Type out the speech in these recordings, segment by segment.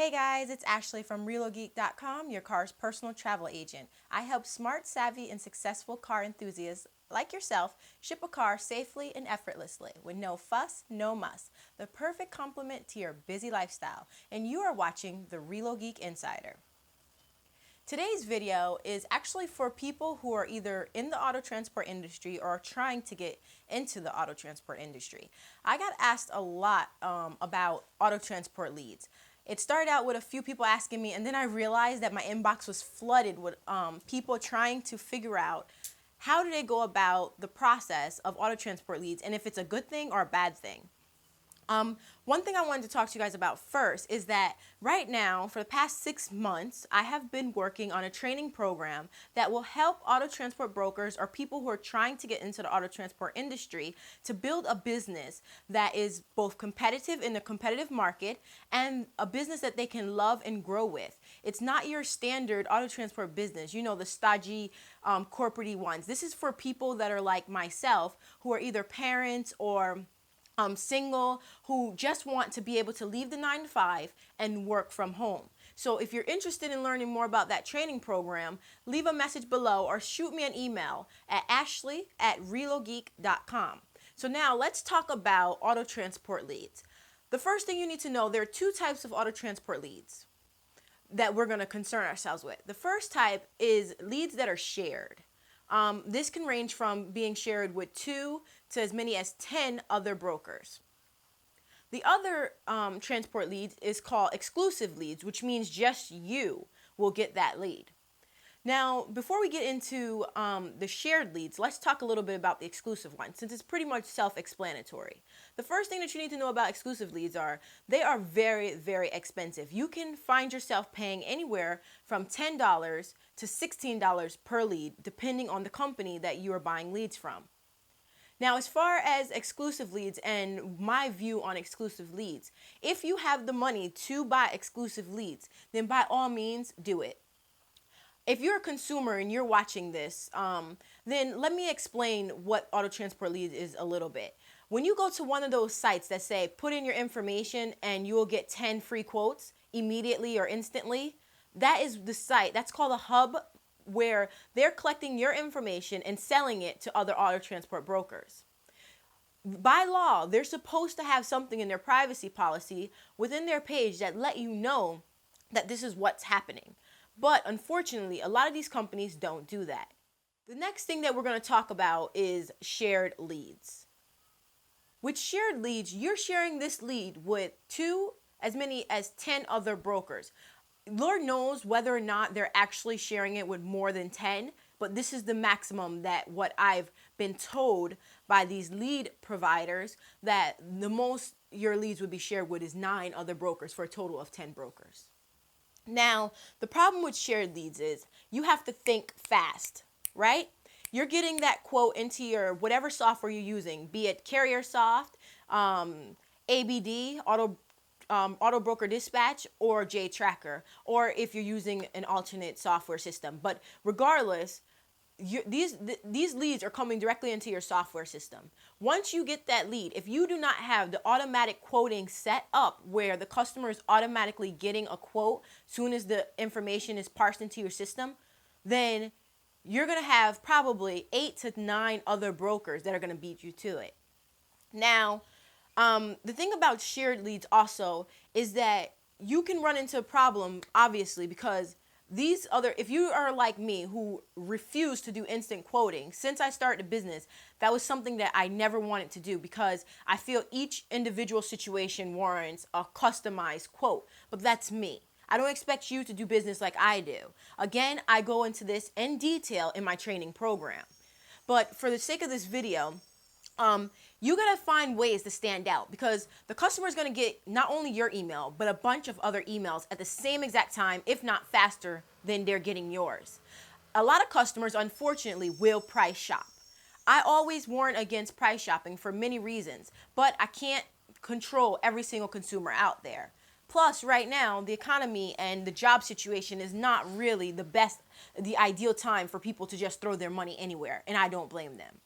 Hey guys, it's Ashley from ReloGeek.com, your car's personal travel agent. I help smart, savvy, and successful car enthusiasts like yourself ship a car safely and effortlessly with no fuss, no muss. The perfect complement to your busy lifestyle. And you are watching the ReloGeek Insider. Today's video is actually for people who are either in the auto transport industry or are trying to get into the auto transport industry. I got asked a lot about auto transport leads. It started out with a few people asking me, and then I realized that my inbox was flooded with people trying to figure out how do they go about the process of auto transport leads and if it's a good thing or a bad thing. One thing I wanted to talk to you guys about first is that right now, for the past 6 months, I have been working on a training program that will help auto transport brokers or people who are trying to get into the auto transport industry to build a business that is both competitive in the competitive market and a business that they can love and grow with. It's not your standard auto transport business, you know, the stodgy, corporate-y ones. This is for people that are like myself, who are either parents or single, who just want to be able to leave the 9 to 5 and work from home. So if you're interested in learning more about that training program, leave a message below or shoot me an email at ashley@relogeek.com. So now let's talk about auto transport leads. The first thing you need to know, there are 2 types of auto transport leads that we're going to concern ourselves with. The first type is leads that are shared. This can range from being shared with 2 to as many as 10 other brokers. The other transport lead is called exclusive leads, which means just you will get that lead. Now, before we get into the shared leads, let's talk a little bit about the exclusive one, since it's pretty much self-explanatory. The first thing that you need to know about exclusive leads are they are very, very expensive. You can find yourself paying anywhere from $10 to $16 per lead, depending on the company that you are buying leads from. Now, as far as exclusive leads and my view on exclusive leads, if you have the money to buy exclusive leads, then by all means, do it. If you're a consumer and you're watching this, then let me explain what auto transport leads is a little bit. When you go to one of those sites that say, put in your information and you will get 10 free quotes immediately or instantly, that is the site. That's called a hub, where they're collecting your information and selling it to other auto transport brokers. By law, they're supposed to have something in their privacy policy within their page that let you know that this is what's happening. But unfortunately, a lot of these companies don't do that. The next thing that we're going to talk about is shared leads. With shared leads, you're sharing this lead with 2, as many as 10 other brokers. Lord knows whether or not they're actually sharing it with more than 10, but this is the maximum that what I've been told by these lead providers, that the most your leads would be shared with is 9 other brokers for a total of 10 brokers. Now, the problem with shared leads is you have to think fast, right? You're getting that quote into your whatever software you're using, be it CarrierSoft, ABD, Auto Broker Dispatch, or JTracker, or if you're using an alternate software system. But regardless, these leads are coming directly into your software system. Once you get that lead, if you do not have the automatic quoting set up where the customer is automatically getting a quote soon as the information is parsed into your system, then you're going to have probably 8 to 9 other brokers that are going to beat you to it. Now, the thing about shared leads also is that you can run into a problem, obviously, because if you are like me who refuse to do instant quoting, since I started a business, that was something that I never wanted to do because I feel each individual situation warrants a customized quote. But that's me. I don't expect you to do business like I do. Again, I go into this in detail in my training program. But for the sake of this video, you gotta find ways to stand out, because the customer is gonna get not only your email, but a bunch of other emails at the same exact time, if not faster than they're getting yours. A lot of customers, unfortunately, will price shop. I always warn against price shopping for many reasons, but I can't control every single consumer out there. Plus, right now, the economy and the job situation is not really the ideal time for people to just throw their money anywhere, and I don't blame them.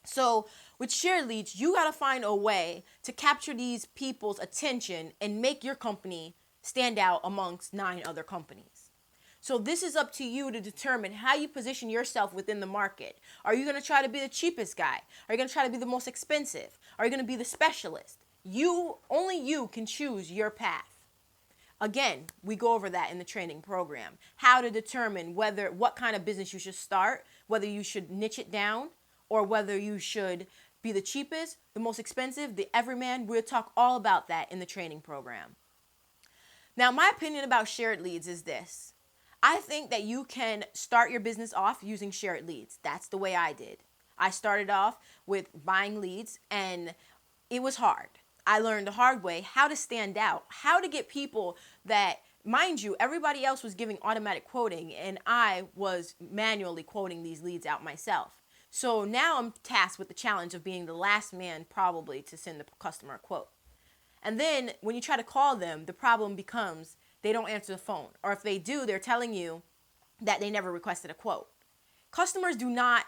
So with shared leads, you got to find a way to capture these people's attention and make your company stand out amongst 9 other companies. So this is up to you to determine how you position yourself within the market. Are you going to try to be the cheapest guy? Are you going to try to be the most expensive? Are you going to be the specialist? Only you can choose your path. Again, we go over that in the training program. How to determine what kind of business you should start, whether you should niche it down, or whether you should be the cheapest, the most expensive, the everyman. We'll talk all about that in the training program. Now, my opinion about shared leads is this. I think that you can start your business off using shared leads. That's the way I did. I started off with buying leads, and it was hard. I learned the hard way how to stand out, how to get people that, mind you, everybody else was giving automatic quoting, and I was manually quoting these leads out myself. So now I'm tasked with the challenge of being the last man probably to send the customer a quote. And then when you try to call them, the problem becomes they don't answer the phone. Or if they do, they're telling you that they never requested a quote. Customers do not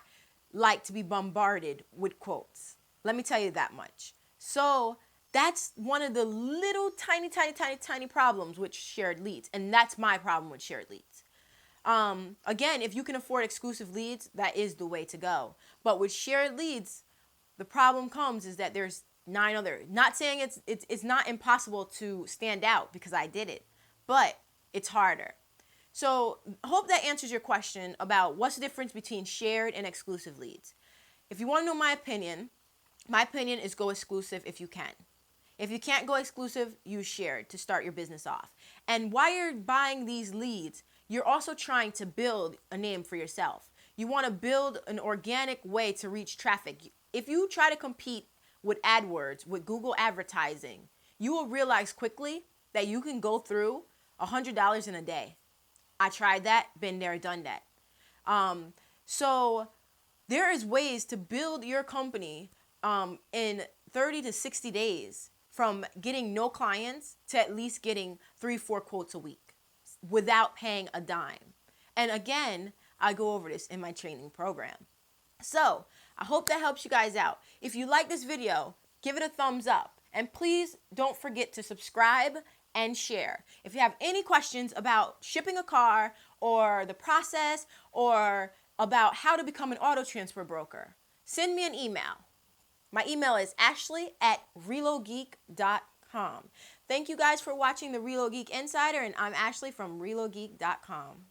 like to be bombarded with quotes. Let me tell you that much. So that's one of the little tiny problems with shared leads. And that's my problem with shared leads. Again, if you can afford exclusive leads, that is the way to go. But with shared leads, the problem comes is that there's 9 other. Not saying it's not impossible to stand out because I did it, but it's harder. So I hope that answers your question about what's the difference between shared and exclusive leads. If you want to know my opinion is go exclusive if you can. If you can't go exclusive, use shared to start your business off. And while you're buying these leads, you're also trying to build a name for yourself. You want to build an organic way to reach traffic. If you try to compete with AdWords, with Google advertising, you will realize quickly that you can go through $100 in a day. I tried that, been there, done that. So there is ways to build your company in 30 to 60 days from getting no clients to at least getting 3-4 quotes a week without paying a dime. And again, I go over this in my training program. So I hope that helps you guys out. If you like this video, give it a thumbs up. And please don't forget to subscribe and share. If you have any questions about shipping a car or the process or about how to become an auto transfer broker, send me an email. My email is ashley@relogeek.com. Thank you guys for watching the ReloGeek Insider, and I'm Ashley from ReloGeek.com.